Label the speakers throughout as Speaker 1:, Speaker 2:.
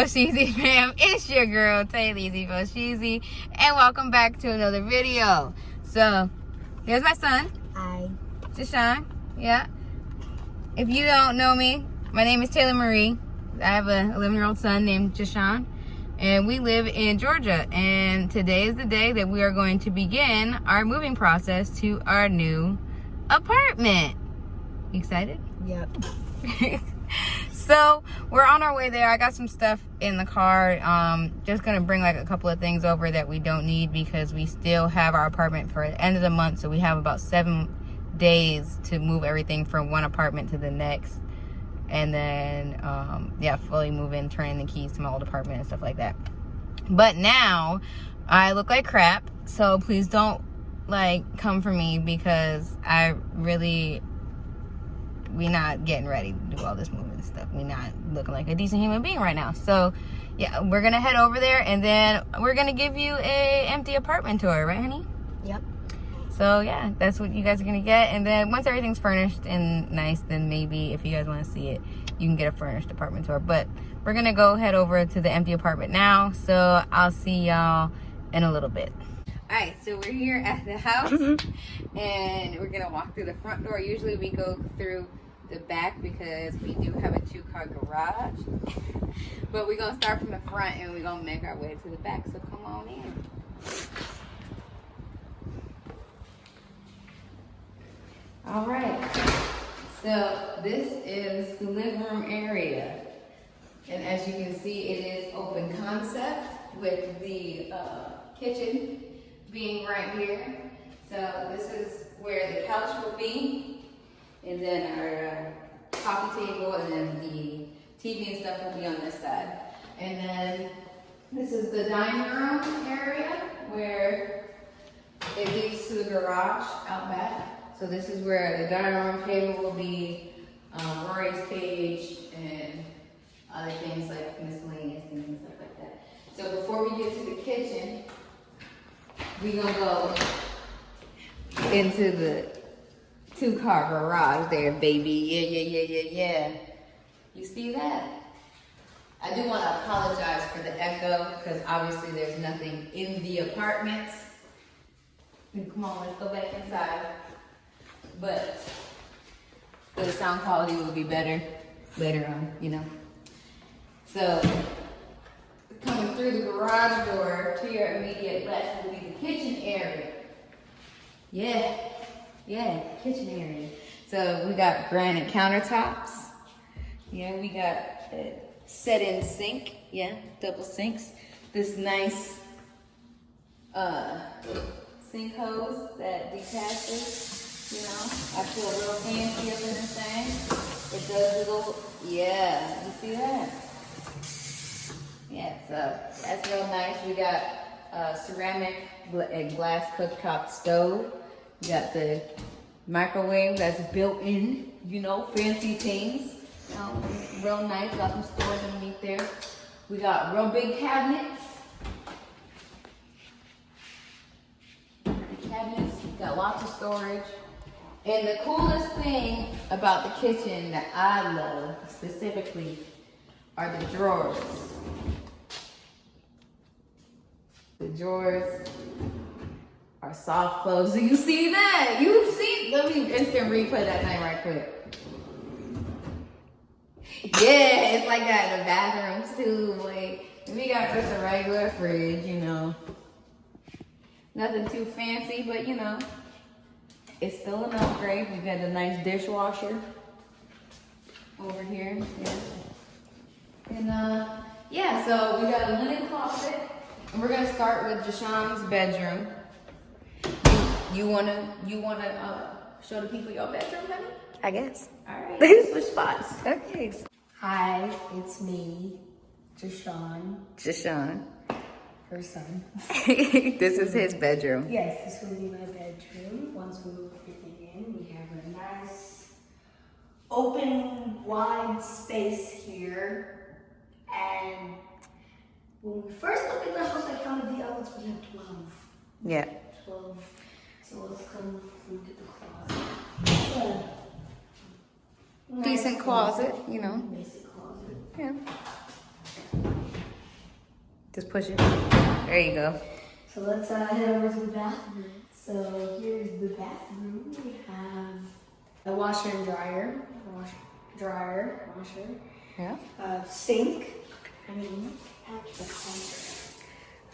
Speaker 1: FoSheesy fam? It's your girl Tayleezy FoSheesy, and welcome back to another video. So, here's my son.
Speaker 2: Hi.
Speaker 1: Jashawn. Yeah. If you don't know me, my name is Taylor Marie. I have an 11-year-old son named Jashawn, and we live in Georgia. And today is the day that we are going to begin our moving process to our new apartment. You excited?
Speaker 2: Yep.
Speaker 1: So we're on our way there. I got some stuff in the car. Just gonna bring like a couple of things over that we don't need because we still have our apartment for the end of the month. So we have about 7 days to move everything from one apartment to the next, and then fully move in, turn in the keys to my old apartment and stuff like that. But now I look like crap, so please don't like come for me because we're not getting ready to do all this moving stuff. We're not looking like a decent human being right now. So yeah, we're gonna head over there and then we're gonna give you a empty apartment tour, right honey?
Speaker 2: Yep.
Speaker 1: So yeah, that's what you guys are gonna get. And then once everything's furnished and nice, then maybe if you guys wanna see it, you can get a furnished apartment tour. But we're gonna go head over to the empty apartment now. So I'll see y'all in a little bit. All right, so we're here at the house and we're gonna walk through the front door. Usually we go through the back because we do have a 2-car garage. But we're gonna start from the front and we're gonna make our way to the back. So come on in. All right, so this is the living room area. And as you can see, it is open concept with the kitchen being right here. So this is where the couch will be. And then our coffee table, and then the TV and stuff will be on this side. And then this is the dining room area where it leads to the garage out back. So this is where the dining room table will be, Rory's cage, and other things like miscellaneous things and stuff like that. So before we get to the kitchen, we're gonna go into the 2-car garage there, baby. Yeah. You see that? I do want to apologize for the echo because obviously there's nothing in the apartments. Come on, let's go back inside. But the sound quality will be better later on, you know. So coming through the garage door to your immediate left will be the kitchen area. Yeah, kitchen area. So we got granite countertops. Yeah, we got a set-in sink. Yeah, double sinks. This nice sink hose that detaches. You know, I feel real fancy up in this thing. It does little, yeah, you see that? Yeah, so that's real nice. We got ceramic and glass cooktop stove. We got the microwave that's built in, you know, fancy things. Real nice, got some storage underneath there. We got real big cabinets. Got lots of storage. And the coolest thing about the kitchen that I love specifically are the drawers. The drawers are soft close. Do you see that? You see? Let me instant replay that thing right quick. Yeah, it's like that in the bathrooms too. Like, we got just a regular fridge, you know. Nothing too fancy, but you know, it's still an upgrade. We got a nice dishwasher over here. Yeah. And yeah, so we got a linen closet. And we're gonna start with Jashawn's bedroom. You wanna show the people your bedroom, honey?
Speaker 2: I guess.
Speaker 1: All right. Switch spots. Okay.
Speaker 2: Hi, it's me, Jashawn. Her son.
Speaker 1: This is his bedroom.
Speaker 2: Yes, this will be my bedroom. Once we move everything in, we have a nice, open, wide space here. And when we first looked at the house, I counted the outlets. We have 12.
Speaker 1: Yeah.
Speaker 2: 12. So let's come look at the closet.
Speaker 1: Decent closet, you know.
Speaker 2: Basic closet.
Speaker 1: Yeah. Just push it. There you go.
Speaker 2: So let's head over to the bathroom. So here's the bathroom. We have a washer and dryer. Washer.
Speaker 1: Yeah.
Speaker 2: Sink. I mean, at the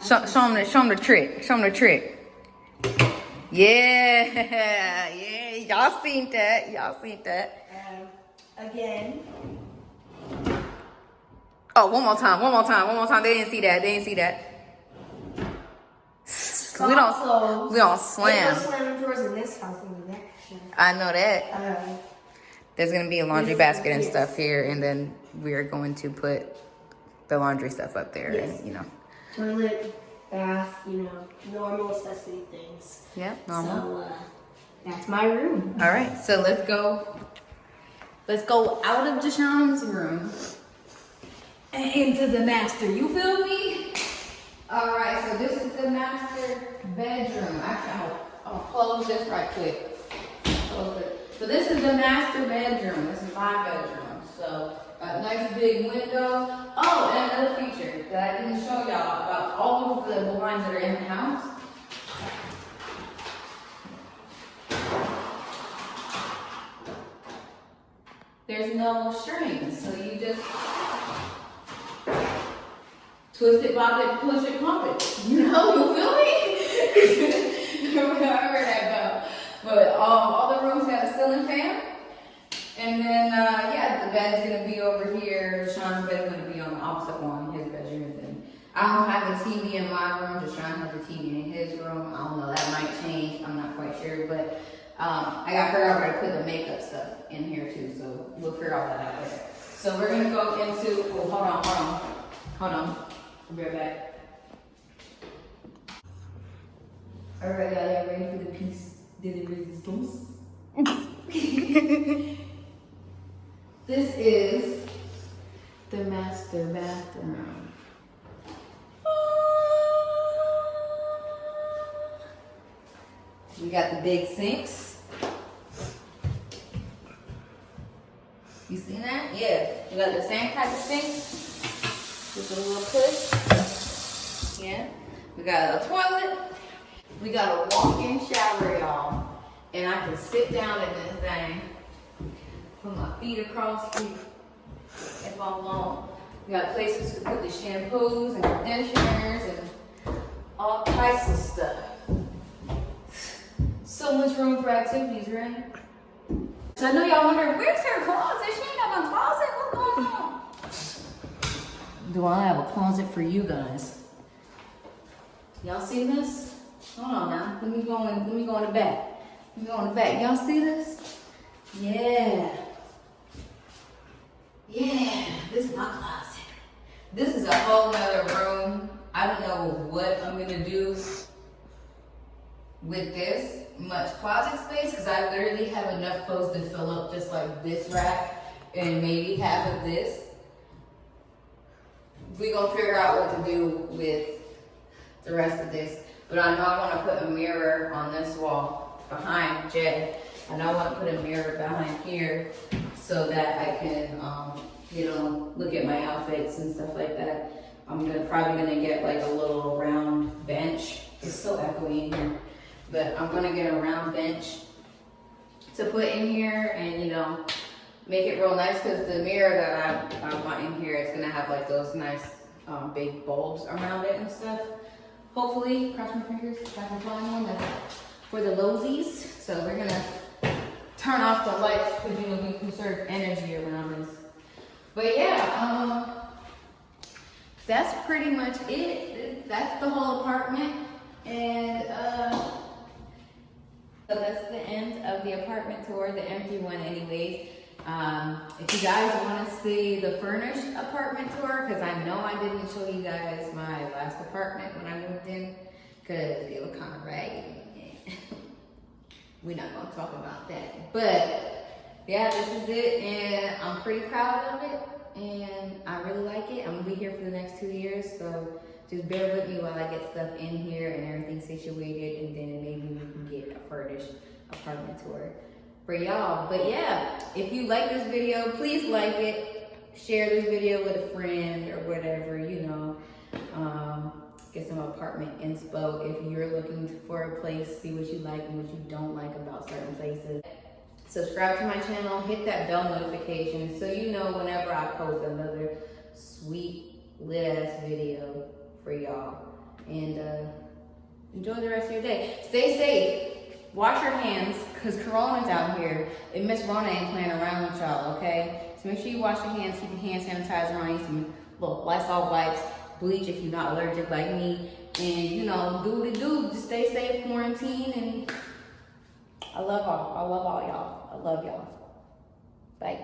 Speaker 2: counter.
Speaker 1: Show them the trick. Show them the trick. Yeah. Yeah. Y'all seen that. Y'all seen that.
Speaker 2: Again.
Speaker 1: Oh, one more time. They didn't see that. We don't slam.
Speaker 2: There's no slamming doors in this house in the next show.
Speaker 1: I know that. There's gonna be a laundry basket and stuff here, and then we are going to put the laundry stuff up there,
Speaker 2: yes.
Speaker 1: and
Speaker 2: Toilet, bath, normal necessity things.
Speaker 1: Yep, normal.
Speaker 2: So that's my room.
Speaker 1: All right, so let's go out of Deshaun's room and into the master. You feel me? All right, so this is the master bedroom. Actually, I'm gonna close this right quick. Close it. So this is the master bedroom. This is my bedroom. So a nice big window. Oh, and another feature that I didn't show y'all about all of the blinds that are in the house. There's no strings, so you just twist it, bob it, push it, pump it. You feel me? Wherever that go. But all the rooms have a ceiling fan. And then, the bed's gonna be over here. Sean's bed's gonna be on the opposite one, his bedroom. And I don't have a TV in my room. Deshaun has a TV in his room. I don't know, that might change. I'm not quite sure. But I gotta figure out where to put the makeup stuff in here too. So we'll figure all that out later. So we're gonna go into, hold on. I'll be right back. All right, y'all ready for the piece de la resistance? This is the master bathroom. We got the big sinks. You seen that? Yeah. We got the same type of sinks. Just a little push. Yeah. We got a toilet. We got a walk-in shower, y'all. And I can sit down in this thing. Put my feet across it if I want. We got places to put the shampoos and conditioners and all types of stuff. So much room for activities, right? So I know y'all wondering, where's her closet? She ain't got no closet. What's going on? Do I have a closet for you guys? Y'all see this? Hold on now. Let me go in the back. Y'all see this? Yeah. Yeah. This is my closet. This is a whole nother room. I don't know what I'm gonna do with this much closet space because I literally have enough clothes to fill up just like this rack and maybe half of this. We're gonna figure out what to do with the rest of this. But I know I want to put a mirror on this wall behind Jed. And I want to put a mirror behind here so that I can, look at my outfits and stuff like that. I'm probably gonna get like a little round bench. It's so echoey in here. But I'm gonna get a round bench to put in here and, make it real nice because the mirror that I want in here is gonna have like those nice big bulbs around it and stuff. Hopefully, cross my fingers, if I can find one for the lowsies. So we're gonna turn off the lights because we conserve energy around this. But yeah, that's pretty much it. That's the whole apartment. And so that's the end of the apartment tour, the empty one anyways. If you guys want to see the furnished apartment tour, because I know I didn't show you guys my last apartment when I moved in, because it was kind of raggedy. We're not going to talk about that. But yeah, this is it, and I'm pretty proud of it, and I really like it. I'm going to be here for the next 2 years, so just bear with me while I get stuff in here and everything situated, and then maybe we can get a furnished apartment tour for y'all. But yeah, if you like this video, please like it, share this video with a friend or whatever, get some apartment inspo if you're looking for a place, see what you like and what you don't like about certain places. Subscribe to my channel, hit that bell notification so you know whenever I post another sweet lit ass video for y'all. And enjoy the rest of your day. Stay safe. Wash your hands, cause Corona's out here. And Miss Rona ain't playing around with y'all, okay? So make sure you wash your hands, keep your hand sanitizer on you, some little Lysol wipes, bleach if you're not allergic like me. And you know, do, just stay safe, quarantine, and I love all y'all. I love y'all. Bye.